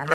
Girl,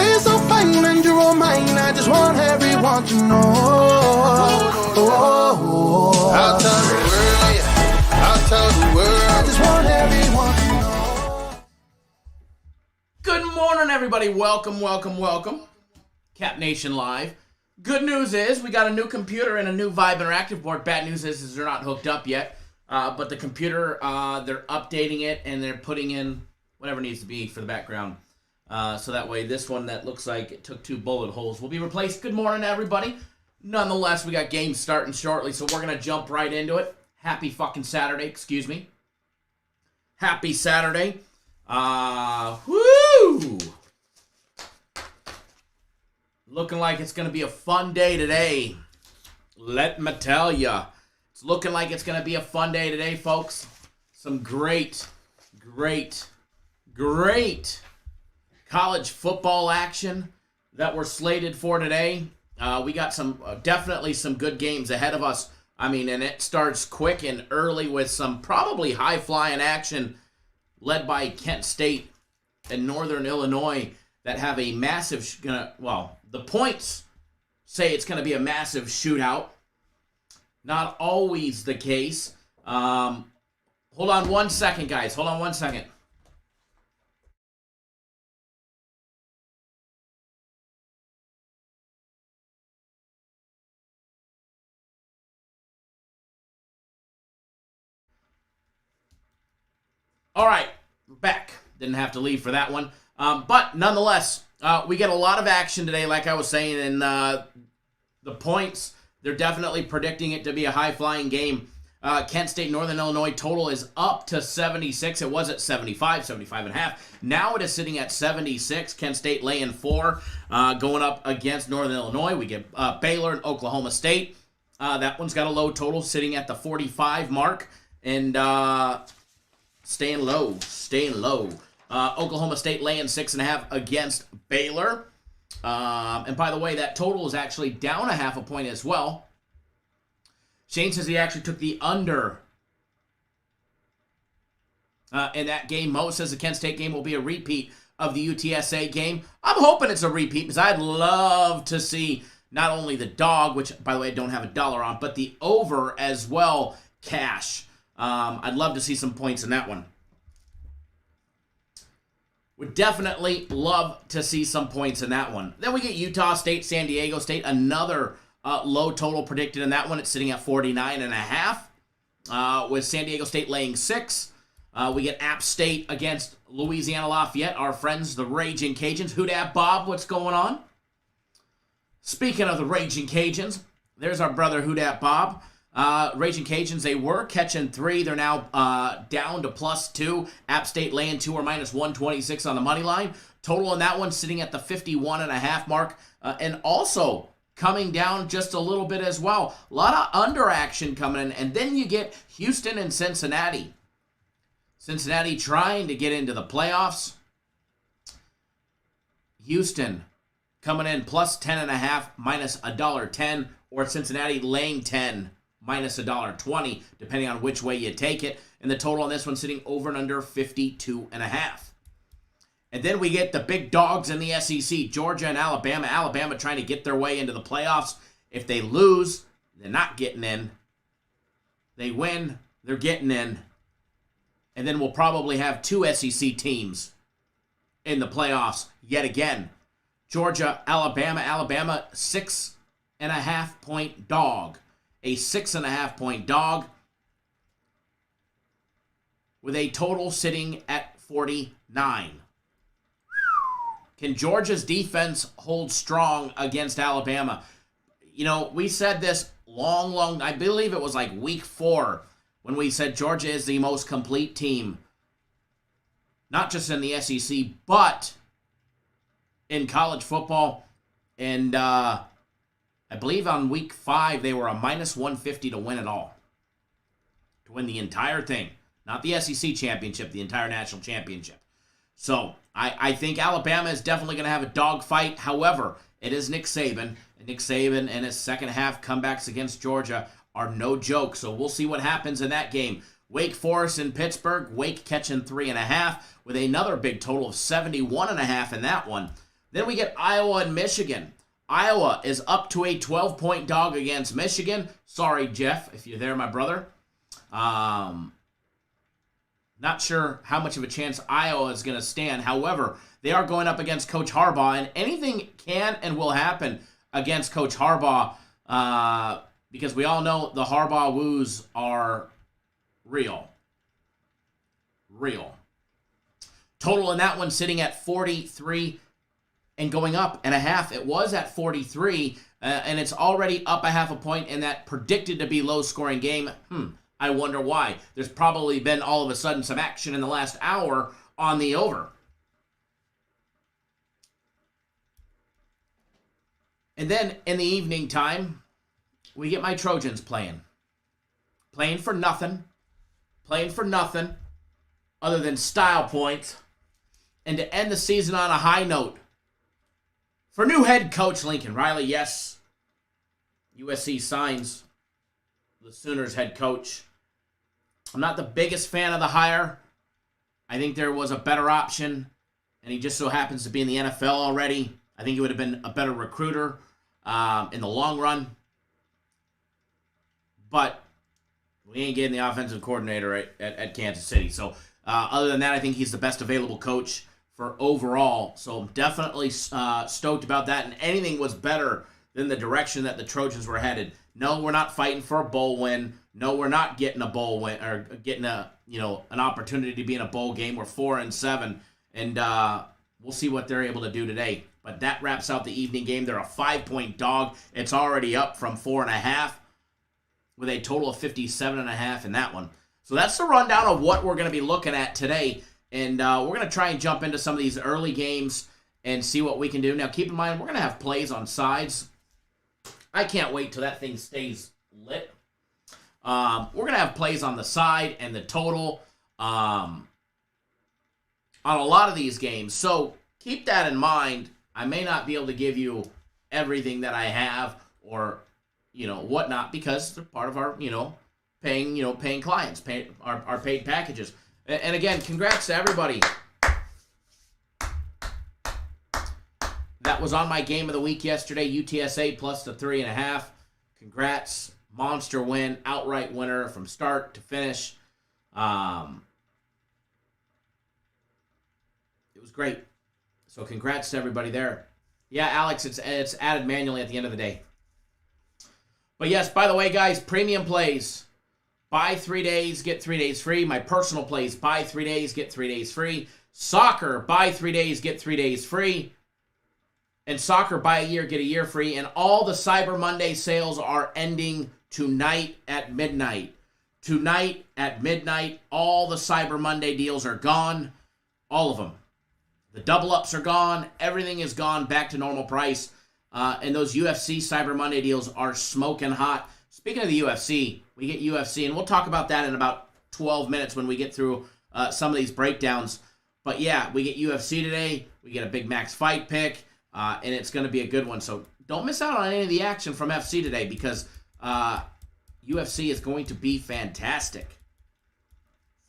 you're so fine and you're all mine. I just want everyone to know. I'll tell the world, yeah. I'll tell the world. I just want everyone to know. Good morning, everybody. Welcome. Cap Nation Live. Good news is we got a new computer and a new Vibe Interactive board. Bad news is they're not hooked up yet. But the computer, they're updating it and they're putting in whatever needs to be for the background. So that way this one that looks like it took 2 bullet holes will be replaced. Good morning, everybody. Nonetheless, we got games starting shortly, so we're going to jump right into it. Happy fucking Saturday, excuse me. Happy Saturday. Woo! Looking like it's going to be a fun day today. Let me tell ya. It's looking like it's going to be a fun day today, folks. Some great college football action that we're slated for today. We got some definitely some good games ahead of us. I mean, and it starts quick and early with some probably high-flying action led by Kent State and Northern Illinois that have a massive, the points say it's going to be a massive shootout. Not always the case. Hold on one second, guys. Hold on one second. All right, we're back. Didn't have to leave for that one. But nonetheless, we get a lot of action today, like I was saying, and the points, they're definitely predicting it to be a high-flying game. Kent State, Northern Illinois total is up to 76. It was at 75 and a half. Now it is sitting at 76. Kent State laying 4, going up against Northern Illinois. We get Baylor and Oklahoma State. That one's got a low total, sitting at the 45 mark. And staying low. Oklahoma State laying 6.5 against Baylor. And by the way, that total is actually down a half a point as well. Shane says he actually took the under in that game. Mo says the Kent State game will be a repeat of the UTSA game. I'm hoping it's a repeat because I'd love to see not only the dog, which, by the way, I don't have $1 on, but the over as well cash. I'd love to see some points in that one. Would definitely love to see some points in that one. Then we get Utah State, San Diego State, another low total predicted in that one. It's sitting at 49.5, with San Diego State laying 6. We get App State against Louisiana Lafayette, our friends, the Raging Cajuns. Who dat, Bob? What's going on? Speaking of the Raging Cajuns, there's our brother, Who dat, Bob. Raging Cajuns, they were catching 3. They're now down to +2. App State laying 2 or -126 on the money line. Total in that one sitting at the 51.5 mark. And also coming down just a little bit as well. A lot of under action coming in. And then you get Houston and Cincinnati. Cincinnati trying to get into the playoffs. Houston coming in +10.5, -$1.10. Or Cincinnati laying 10, -$1.20, depending on which way you take it. And the total on this one sitting over and under 52.5. And then we get the big dogs in the SEC, Georgia and Alabama. Alabama trying to get their way into the playoffs. If they lose, they're not getting in. They win, they're getting in. And then we'll probably have 2 SEC teams in the playoffs yet again. Georgia, Alabama. Alabama, 6.5-point dog. A 6.5-point dog with a total sitting at 49. Can Georgia's defense hold strong against Alabama? You know, we said this long, I believe it was like week 4 when we said Georgia is the most complete team. Not just in the SEC, but in college football. And I believe on week 5, they were a -150 to win it all. To win the entire thing. Not the SEC championship, the entire national championship. So, I think Alabama is definitely going to have a dogfight. However, it is Nick Saban. And Nick Saban and his second half comebacks against Georgia are no joke. So, we'll see what happens in that game. Wake Forest in Pittsburgh. Wake catching 3.5 with another big total of 71.5 in that one. Then we get Iowa and Michigan. Iowa is up to a 12-point dog against Michigan. Sorry, Jeff, if you're there, my brother. Not sure how much of a chance Iowa is going to stand. However, they are going up against Coach Harbaugh, and anything can and will happen against Coach Harbaugh because we all know the Harbaugh woos are real. Real. Total in that one sitting at 43 and going up and a half. It was at 43, and it's already up a half a point in that predicted to be low-scoring game. I wonder why. There's probably been all of a sudden some action in the last hour on the over. And then in the evening time, we get my Trojans playing. Playing for nothing. Playing for nothing other than style points. And to end the season on a high note, for new head coach Lincoln Riley, yes, USC signs the Sooners head coach. I'm not the biggest fan of the hire. I think there was a better option, and he just so happens to be in the NFL already. I think he would have been a better recruiter in the long run. But we ain't getting the offensive coordinator at Kansas City. So other than that, I think he's the best available coach for overall. So I'm definitely stoked about that, and anything was better than the direction that the Trojans were headed. No, we're not fighting for a bowl win. No, we're not getting a bowl win or getting an opportunity to be in a bowl game. We're 4-7, and we'll see what they're able to do today. But that wraps out the evening game. They're a 5-point dog. It's already up from 4.5 with a total of 57.5 in that one. So that's the rundown of what we're going to be looking at today, and we're going to try and jump into some of these early games and see what we can do. Now, keep in mind, we're going to have plays on sides. I can't wait till that thing stays lit. We're going to have plays on the side and the total on a lot of these games. So keep that in mind. I may not be able to give you everything that I have or, whatnot because they're part of our, paying clients, our paid packages. And again, congrats to everybody that was on my game of the week yesterday, UTSA plus the 3.5. Congrats. Monster win, outright winner from start to finish. It was great. So congrats to everybody there. Yeah, Alex, it's added manually at the end of the day. But yes, by the way, guys, premium plays. Buy 3 days, get 3 days free. My personal plays, buy 3 days, get 3 days free. Soccer, buy 3 days, get 3 days free. And soccer, buy a year, get a year free. And all the Cyber Monday sales are ending tonight at midnight. Tonight at midnight, all the Cyber Monday deals are gone. All of them. The double ups are gone. Everything is gone back to normal price. And those UFC Cyber Monday deals are smoking hot. Speaking of the UFC, we get UFC, and we'll talk about that in about 12 minutes when we get through some of these breakdowns. But yeah, we get UFC today. We get a Big Max fight pick. And it's going to be a good one. So don't miss out on any of the action from FC today because UFC is going to be fantastic.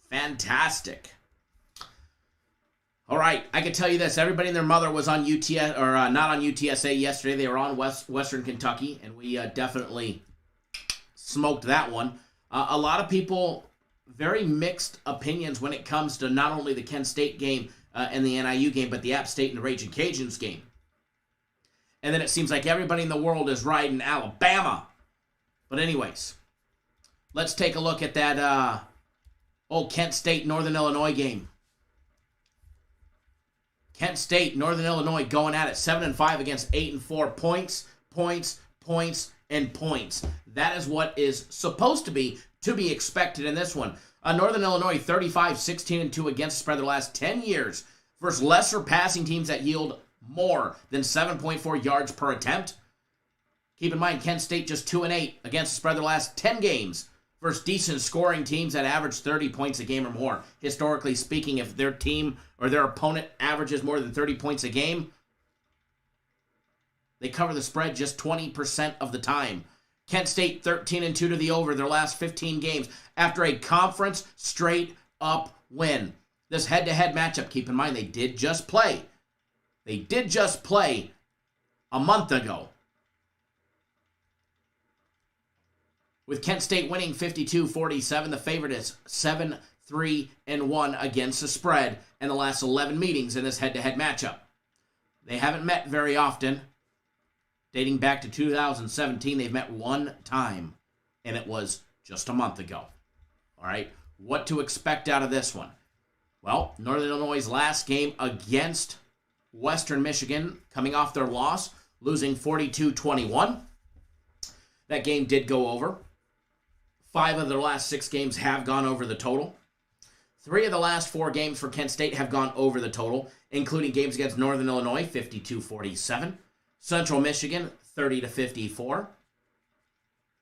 Fantastic. All right, I can tell you this. Everybody and their mother was on UTS, or not on UTSA yesterday. They were on Western Kentucky, and we definitely smoked that one. A lot of people, very mixed opinions when it comes to not only the Kent State game and the NIU game, but the App State and the Raging Cajuns game. And then it seems like everybody in the world is riding Alabama. But anyways, let's take a look at that old Kent State, Northern Illinois game. Kent State, Northern Illinois going at it 7-5 against 8-4 points, and points. That is what is supposed to be expected in this one. Northern Illinois 35-16-2 against the spread the last 10 years versus lesser passing teams that yield more than 7.4 yards per attempt. Keep in mind, Kent State just 2-8 against the spread the last 10 games versus decent scoring teams that average 30 points a game or more. Historically speaking, if their team or their opponent averages more than 30 points a game, they cover the spread just 20% of the time. Kent State 13-2 to the over their last 15 games after a conference straight-up win. This head-to-head matchup, keep in mind, they did just play. They did just play a month ago. With Kent State winning 52-47, the favorite is 7-3-1 against the spread in the last 11 meetings in this head-to-head matchup. They haven't met very often. Dating back to 2017, they've met one time, and it was just a month ago. All right, what to expect out of this one? Well, Northern Illinois' last game against Western Michigan, coming off their loss, losing 42-21. That game did go over. 5 of their last 6 games have gone over the total. 3 of the last 4 games for Kent State have gone over the total, including games against Northern Illinois, 52-47. Central Michigan, 30-54.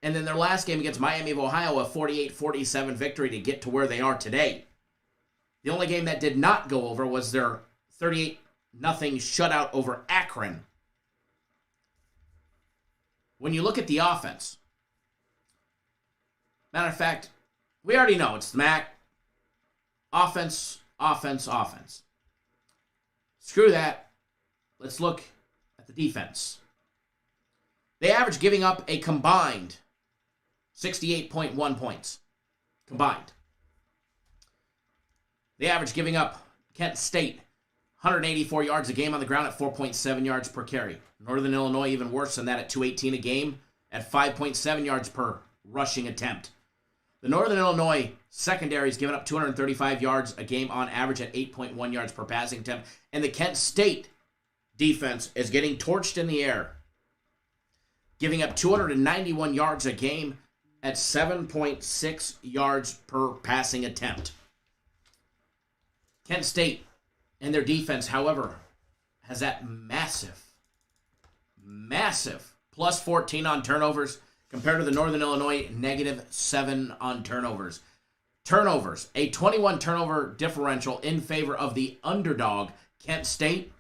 And then their last game against Miami of Ohio, a 48-47 victory to get to where they are today. The only game that did not go over was their 38-0 shutout over Akron. When you look at the offense, matter of fact, we already know it's the MAC. Offense. Screw that. Let's look at the defense. They average giving up a combined 68.1 points. Combined. They average giving up, Kent State, 184 yards a game on the ground at 4.7 yards per carry. Northern Illinois even worse than that at 218 a game at 5.7 yards per rushing attempt. The Northern Illinois secondary is giving up 235 yards a game on average at 8.1 yards per passing attempt. And the Kent State defense is getting torched in the air, giving up 291 yards a game at 7.6 yards per passing attempt. Kent State and their defense, however, has that massive plus 14 on turnovers compared to the Northern Illinois -7 on turnovers. Turnovers, a 21 turnover differential in favor of the underdog, Kent State,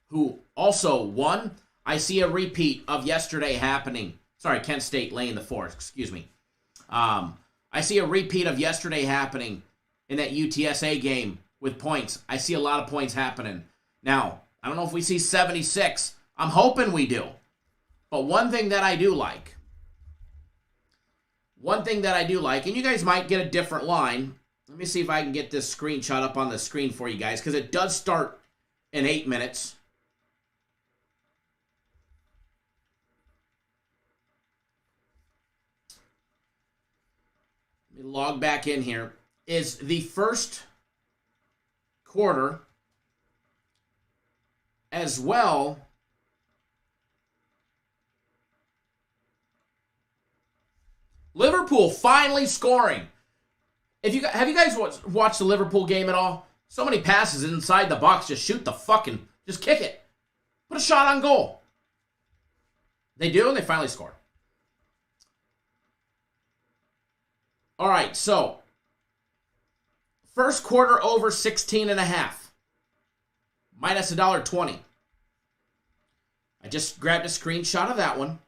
who also won. I see a repeat of yesterday happening. Sorry, Kent State laying the 4, excuse me. I see a repeat of yesterday happening in that UTSA game with points. I see a lot of points happening. Now, I don't know if we see 76. I'm hoping we do. But one thing that I do like, and you guys might get a different line. Let me see if I can get this screenshot up on the screen for you guys, because it does start in 8 minutes. Let me log back in here. Is the first quarter as well Liverpool finally scoring. Have you guys watched the Liverpool game at all? So many passes inside the box. Just shoot the fucking, just kick it. Put a shot on goal. They do, and they finally score. All right, so first quarter over 16.5. Minus $1.20. I just grabbed a screenshot of that one.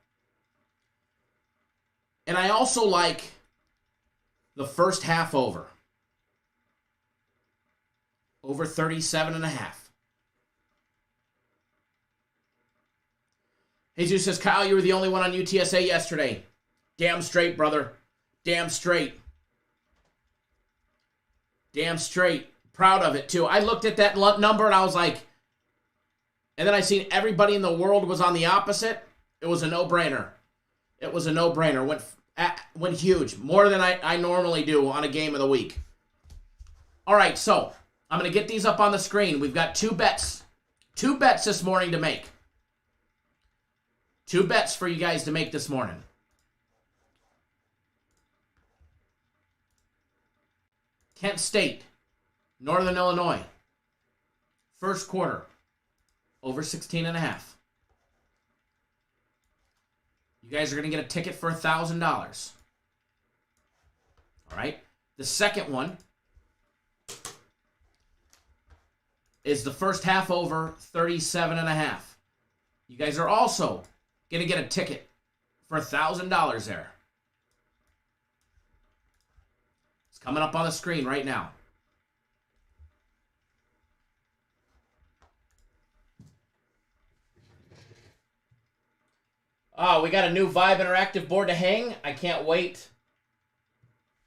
And I also like the first half over. over 37.5. Jesus says, Kyle, you were the only one on UTSA yesterday. Damn straight, brother. Damn straight. Damn straight. Proud of it, too. I looked at that number and I was like, and then I seen everybody in the world was on the opposite. It was a no-brainer. It was a no-brainer. Went huge. More than I normally do on a game of the week. All right, so I'm going to get these up on the screen. We've got 2 bets. 2 bets this morning to make. 2 bets for you guys to make this morning. Kent State, Northern Illinois. First quarter, over 16.5. You guys are going to get a ticket for $1,000. All right. The second one is the first half over 37.5. You guys are also going to get a ticket for $1,000 there. It's coming up on the screen right now. Oh, we got a new Vibe Interactive board to hang. I can't wait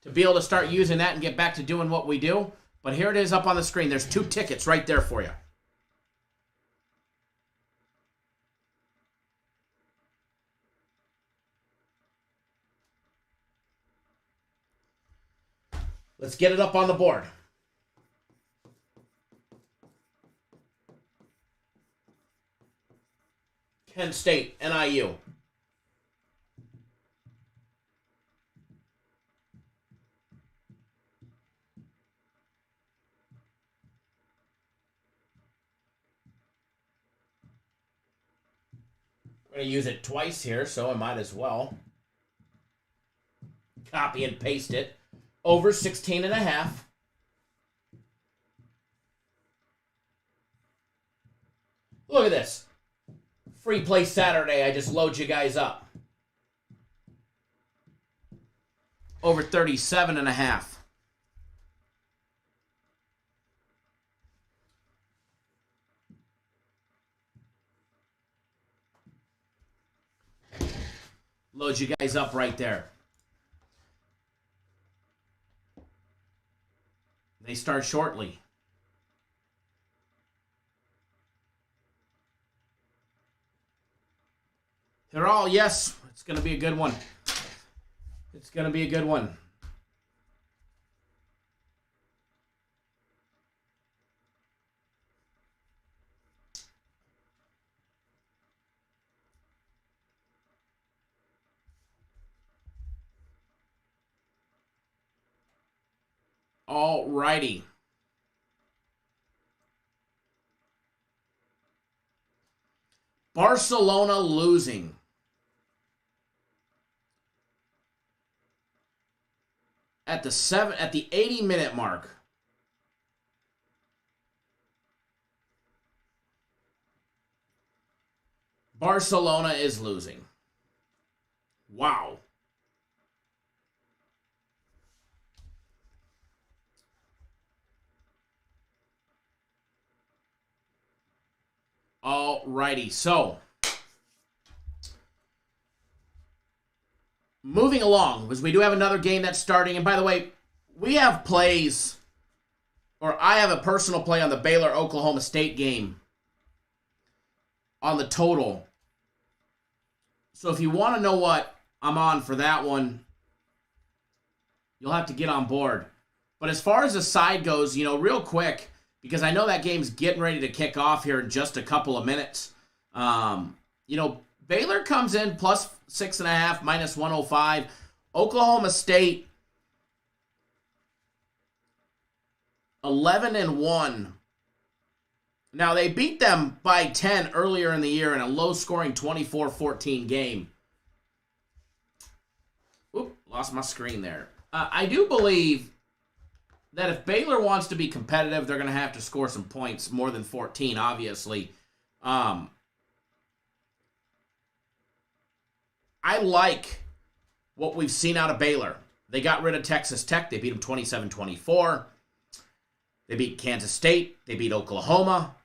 to be able to start using that and get back to doing what we do. But here it is up on the screen. There's 2 tickets right there for you. Let's get it up on the board. Kent State, NIU. I'm going to use it twice here, so I might as well. Copy and paste it. Over 16.5. Look at this. Free play Saturday. I just load you guys up. Over 37.5. Load you guys up right there. They start shortly. They're all, yes, it's going to be a good one. It's going to be a good one. All righty. Barcelona losing. At the 80-minute mark. Barcelona is losing. Wow. All righty, so moving along, because we do have another game that's starting. And by the way, we have plays, or I have a personal play on the Baylor Oklahoma State game on the total. So if you want to know what I'm on for that one, you'll have to get on board. But as far as the side goes, real quick, because I know that game's getting ready to kick off here in just a couple of minutes. Baylor comes in plus 6.5, minus 105. Oklahoma State, 11-1. Now, they beat them by 10 earlier in the year in a low-scoring 24-14 game. Oop, lost my screen there. I do believe that if Baylor wants to be competitive, they're going to have to score some points, more than 14, obviously. I like what we've seen out of Baylor. They got rid of Texas Tech. They beat them 27-24. They beat Kansas State. They beat Oklahoma.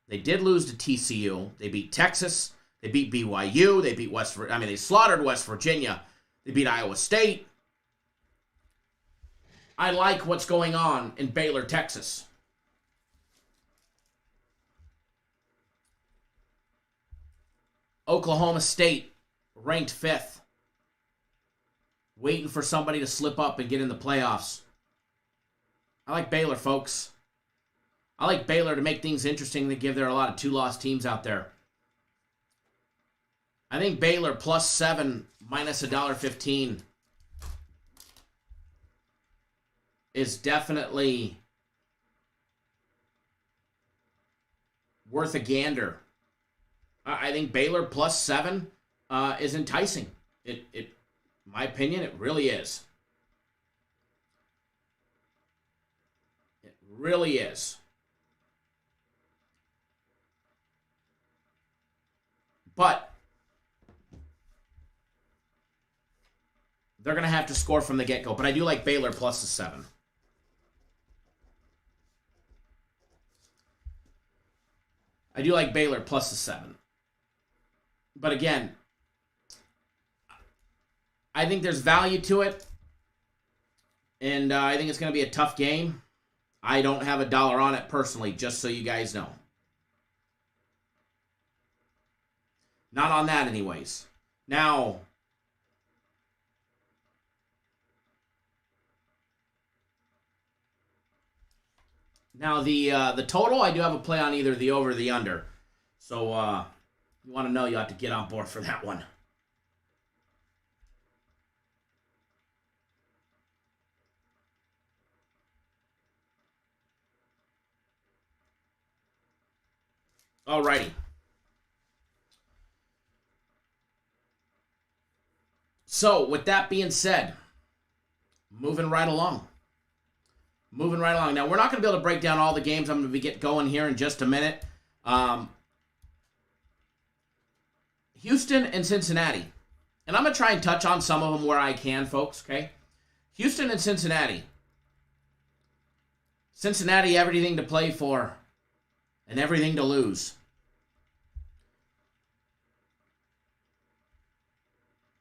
They did lose to TCU. They beat Texas. They beat BYU. They beat they slaughtered West Virginia. They beat Iowa State. I like what's going on in Baylor, Texas. Oklahoma State, ranked 5th. Waiting for somebody to slip up and get in the playoffs. I like Baylor, folks. I like Baylor to make things interesting. They give there a lot of 2-loss teams out there. I think Baylor +7 minus $1.15 is definitely worth a gander. I think Baylor +7 is enticing. In my opinion, it really is. It really is. But they're going to have to score from the get-go. But I do like Baylor +7. I do like Baylor +7. But again, I think there's value to it. And I think it's going to be a tough game. I don't have $1 on it personally, just so you guys know. Not on that anyways. Now, the total, I do have a play on either the over or the under. So, you want to know, you have to get on board for that one. Alrighty. So, with that being said, moving right along. Now, we're not going to be able to break down all the games. I'm going to get going here in just a minute. Houston and Cincinnati. And I'm going to try and touch on some of them where I can, folks, okay? Houston and Cincinnati. Cincinnati, everything to play for and everything to lose.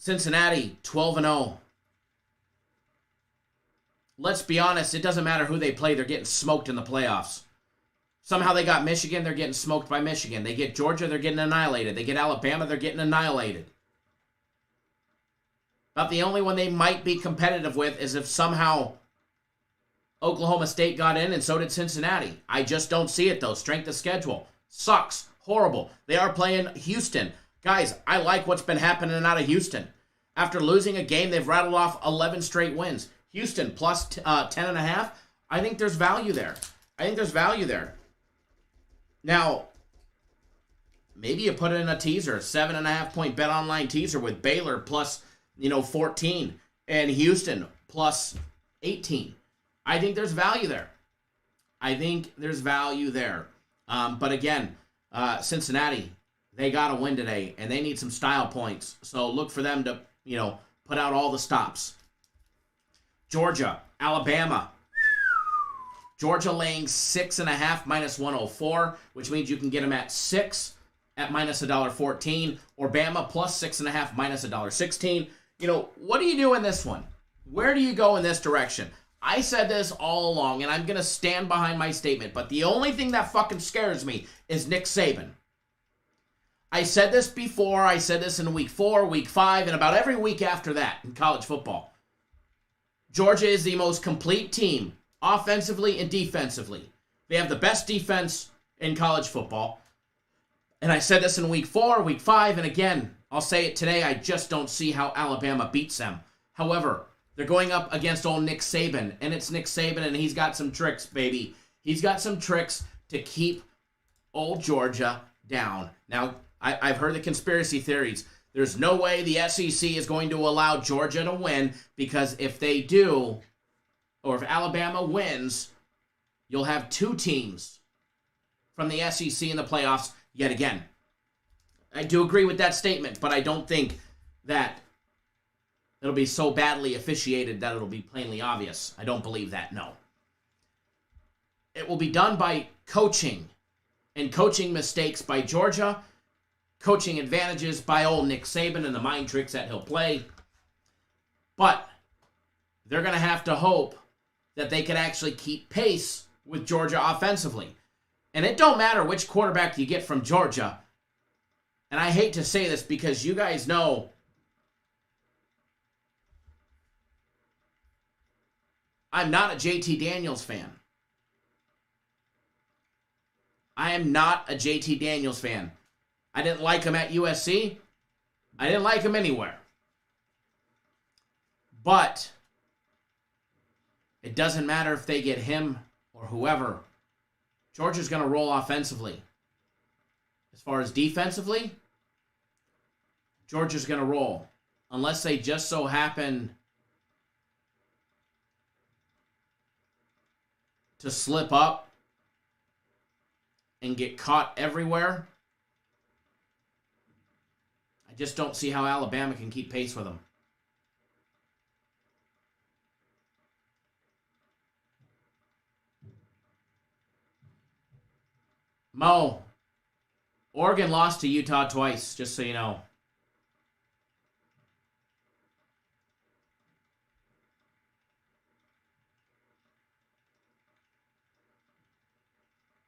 Cincinnati, 12-0. Let's be honest, it doesn't matter who they play, they're getting smoked in the playoffs. Somehow they got Michigan, they're getting smoked by Michigan. They get Georgia, they're getting annihilated. They get Alabama, they're getting annihilated. About the only one they might be competitive with is if somehow Oklahoma State got in and so did Cincinnati. I just don't see it though. Strength of schedule. Sucks. Horrible. They are playing Houston. Guys, I like what's been happening out of Houston. After losing a game, they've rattled off 11 straight wins. Houston plus 10.5. I think there's value there. Now, maybe you put it in a teaser, 7.5 point bet online teaser with Baylor plus 14 and Houston plus 18. I think there's value there. But again, Cincinnati, they got to win today, and they need some style points. So look for them to, put out all the stops. Georgia, Alabama. Georgia laying 6.5 minus 104, which means you can get them at 6 at minus $1.14, or Bama plus 6.5 minus $1.16. What do you do in this one? Where do you go in this direction? I said this all along, and I'm going to stand behind my statement, but the only thing that fucking scares me is Nick Saban. I said this before. I said this in week 4, week 5, and about every week after that in college football. Georgia is the most complete team, offensively and defensively. They have the best defense in college football. And I said this in week 4, week 5, and again, I'll say it today, I just don't see how Alabama beats them. However, they're going up against old Nick Saban, and it's Nick Saban, and he's got some tricks, baby. He's got some tricks to keep old Georgia down. Now, I've heard the conspiracy theories. There's no way the SEC is going to allow Georgia to win, because if they do, or if Alabama wins, you'll have 2 teams from the SEC in the playoffs yet again. I do agree with that statement, but I don't think that it'll be so badly officiated that it'll be plainly obvious. I don't believe that, no. It will be done by coaching and coaching mistakes by Georgia, coaching advantages by old Nick Saban and the mind tricks that he'll play. But they're going to have to hope that they can actually keep pace with Georgia offensively. And it don't matter which quarterback you get from Georgia. And I hate to say this because you guys know I'm not a JT Daniels fan. I am not a JT Daniels fan. I didn't like him at USC. I didn't like him anywhere. But it doesn't matter if they get him or whoever. Georgia's going to roll offensively. As far as defensively, Georgia's going to roll. Unless they just so happen to slip up and get caught everywhere. I just don't see how Alabama can keep pace with them. Mo, Oregon lost to Utah twice, just so you know.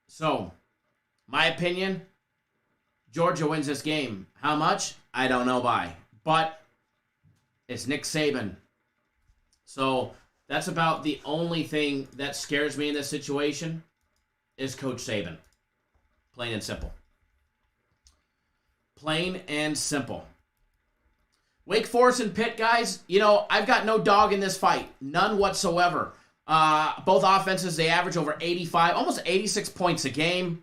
So, my opinion, Georgia wins this game. How much? I don't know by. But it's Nick Saban. So, that's about the only thing that scares me in this situation is Coach Saban. Plain and simple. Plain and simple. Wake Forest and Pitt, guys, you know, I've got no dog in this fight. None whatsoever. Both offenses, they average over 85, almost 86 points a game.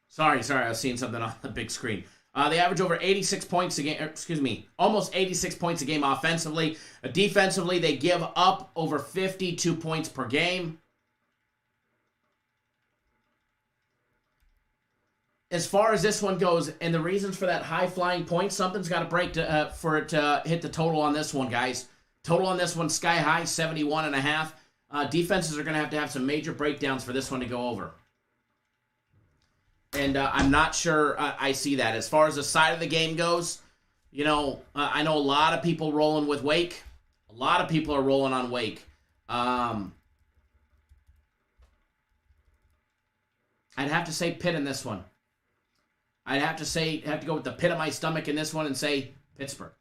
Sorry, I was seeing something on the big screen. They average over 86 points a game, almost 86 points a game offensively. Defensively, they give up over 52 points per game. As far as this one goes, and the reasons for that high-flying point, something's got to break for it to hit the total on this one, guys. Total on this one, sky high, 71.5. Defenses are going to have some major breakdowns for this one to go over. And I'm not sure I see that. As far as the side of the game goes, you know, I know a lot of people rolling with Wake. A lot of people are rolling on Wake. I'd have to say Pitt in this one. I'd have to go with the pit of my stomach in this one and say Pittsburgh.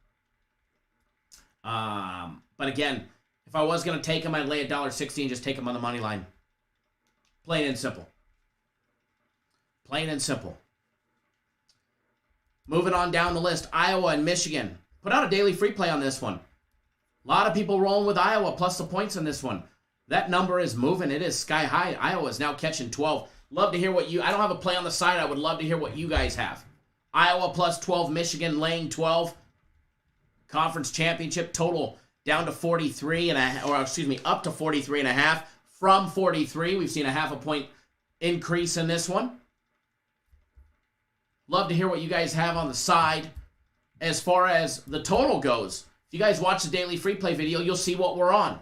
But again, if I was going to take them, I'd lay $1.60 and just take them on the money line. Plain and simple. Plain and simple. Moving on down the list, Iowa and Michigan. Put out a daily free play on this one. A lot of people rolling with Iowa plus the points in this one. That number is moving. It is sky high. Iowa is now catching 12. Love to hear what I don't have a play on the side. I would love to hear what you guys have. Iowa plus 12, Michigan laying 12. Conference championship total down to 43 up to 43.5 from 43. We've seen a half a point increase in this one. Love to hear what you guys have on the side. As far as the total goes, if you guys watch the daily free play video, you'll see what we're on.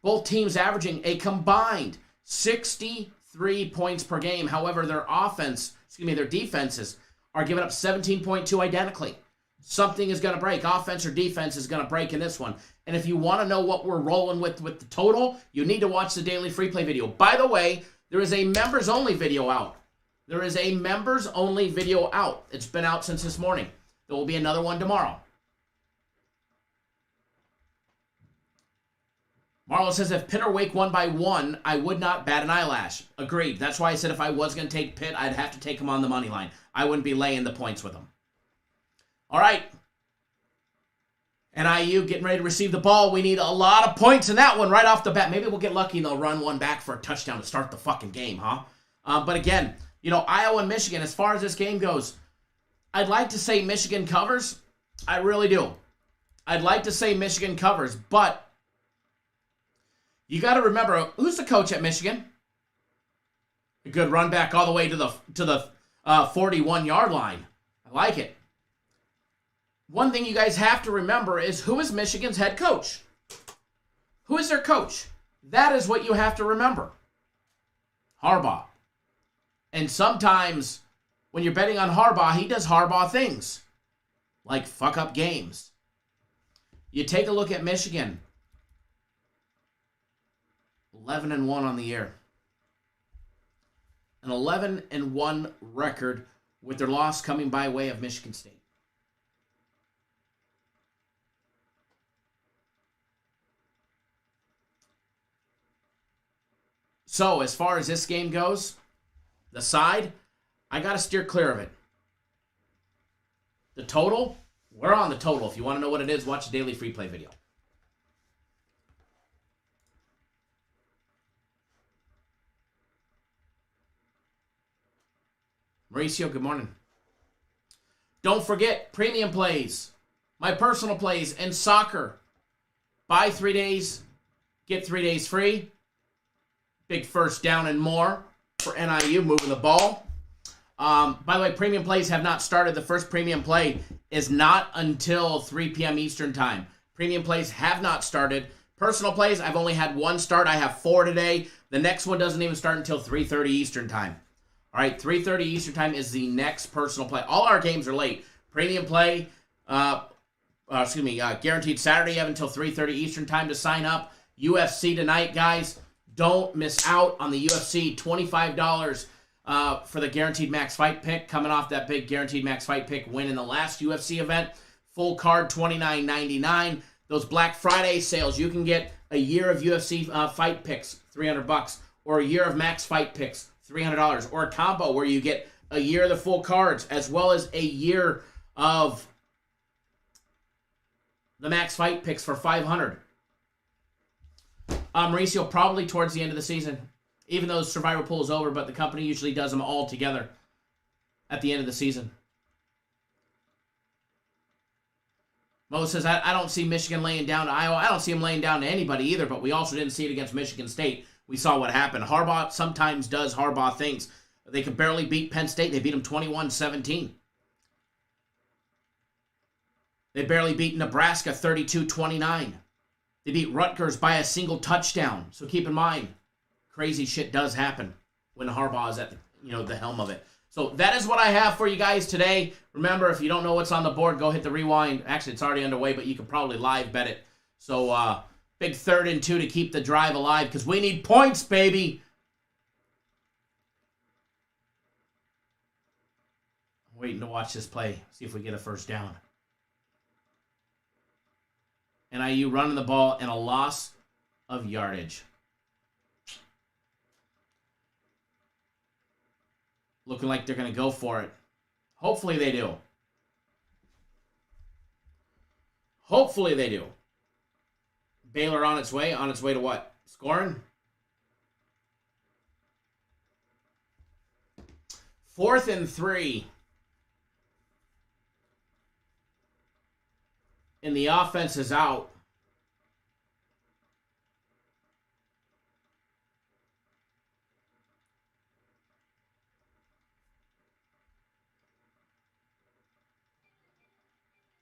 Both teams averaging a combined 63 points per game. However, their defenses are giving up 17.2 identically. Something is going to break. Offense or defense is going to break in this one. And if you want to know what we're rolling with the total, you need to watch the daily free play video. By the way, there is a members-only video out. It's been out since this morning. There will be another one tomorrow. Marlo says, if Pitt or Wake won by 1, I would not bat an eyelash. Agreed. That's why I said if I was going to take Pitt, I'd have to take them on the money line. I wouldn't be laying the points with them. All right. NIU getting ready to receive the ball. We need a lot of points in that one right off the bat. Maybe we'll get lucky and they'll run one back for a touchdown to start the fucking game, huh? But again, you know, Iowa and Michigan, as far as this game goes, I'd like to say Michigan covers. I really do. I'd like to say Michigan covers, but you got to remember, who's the coach at Michigan? A good run back all the way to the 41-yard line. I like it. One thing you guys have to remember is who is Michigan's head coach? Who is their coach? That is what you have to remember. Harbaugh. And sometimes when you're betting on Harbaugh, he does Harbaugh things, like fuck up games. You take a look at Michigan. 11-1 on the year. An 11-1 record with their loss coming by way of Michigan State. So, as far as this game goes, the side, I got to steer clear of it. The total, we're on the total. If you want to know what it is, watch the daily free play video. Mauricio, good morning. Don't forget, premium plays, my personal plays, and soccer. Buy 3 days, get 3 days free. Big first down and more for NIU, moving the ball. By the way, premium plays have not started. The first premium play is not until 3 p.m. Eastern time. Premium plays have not started. Personal plays, I've only had one start. I have 4 today. The next one doesn't even start until 3:30 Eastern time. All right, 3:30 Eastern time is the next personal play. All our games are late. Premium play, guaranteed Saturday. You have until 3:30 Eastern time to sign up. UFC tonight, guys. Don't miss out on the UFC. $25 for the Guaranteed Max Fight Pick, coming off that big Guaranteed Max Fight Pick win in the last UFC event. Full card, $29.99. Those Black Friday sales, you can get a year of UFC fight picks, $300, or a year of Max Fight Picks, $300, or a combo where you get a year of the full cards as well as a year of the Max Fight Picks for $500. Mauricio, probably towards the end of the season, even though the Survivor Pool is over, but the company usually does them all together at the end of the season. Mo says, I don't see Michigan laying down to Iowa. I don't see them laying down to anybody either, but we also didn't see it against Michigan State. We saw what happened. Harbaugh sometimes does Harbaugh things. They could barely beat Penn State. They beat them 21-17. They barely beat Nebraska 32-29. They beat Rutgers by a single touchdown. So keep in mind, crazy shit does happen when Harbaugh is at the helm of it. So that is what I have for you guys today. Remember, if you don't know what's on the board, go hit the rewind. Actually, it's already underway, but you can probably live bet it. So big 3rd and 2 to keep the drive alive because we need points, baby. I'm waiting to watch this play. See if we get a first down. NIU running the ball and a loss of yardage. Looking like they're going to go for it. Hopefully they do. Hopefully they do. Baylor on its way. On its way to what? Scoring? 4th and 3. And the offense is out.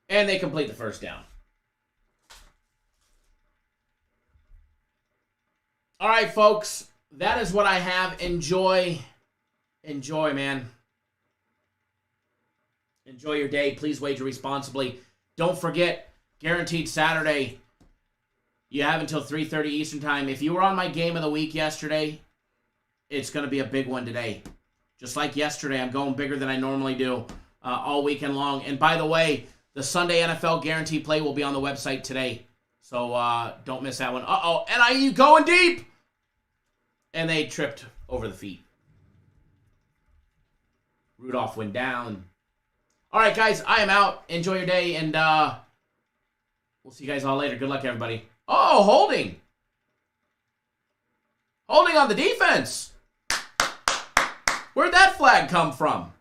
And they complete the first down. All right, folks. That is what I have. Enjoy. Enjoy, man. Enjoy your day. Please wager responsibly. Don't forget, guaranteed Saturday. You have until 3:30 Eastern time. If you were on my game of the week yesterday, it's going to be a big one today. Just like yesterday, I'm going bigger than I normally do all weekend long. And by the way, the Sunday NFL guarantee play will be on the website today. So don't miss that one. Uh-oh, NIU going deep! And they tripped over the feet. Rudolph went down. All right, guys, I am out. Enjoy your day, and we'll see you guys all later. Good luck, everybody. Oh, holding. Holding on the defense. Where'd that flag come from?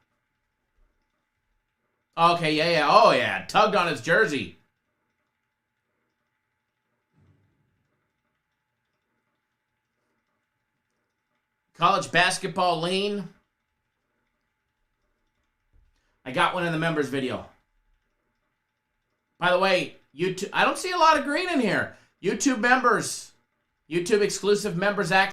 Okay, yeah. Oh, yeah. Tugged on his jersey. College basketball lean. I got one in the members video. By the way, YouTube, I don't see a lot of green in here. YouTube members, YouTube exclusive members access.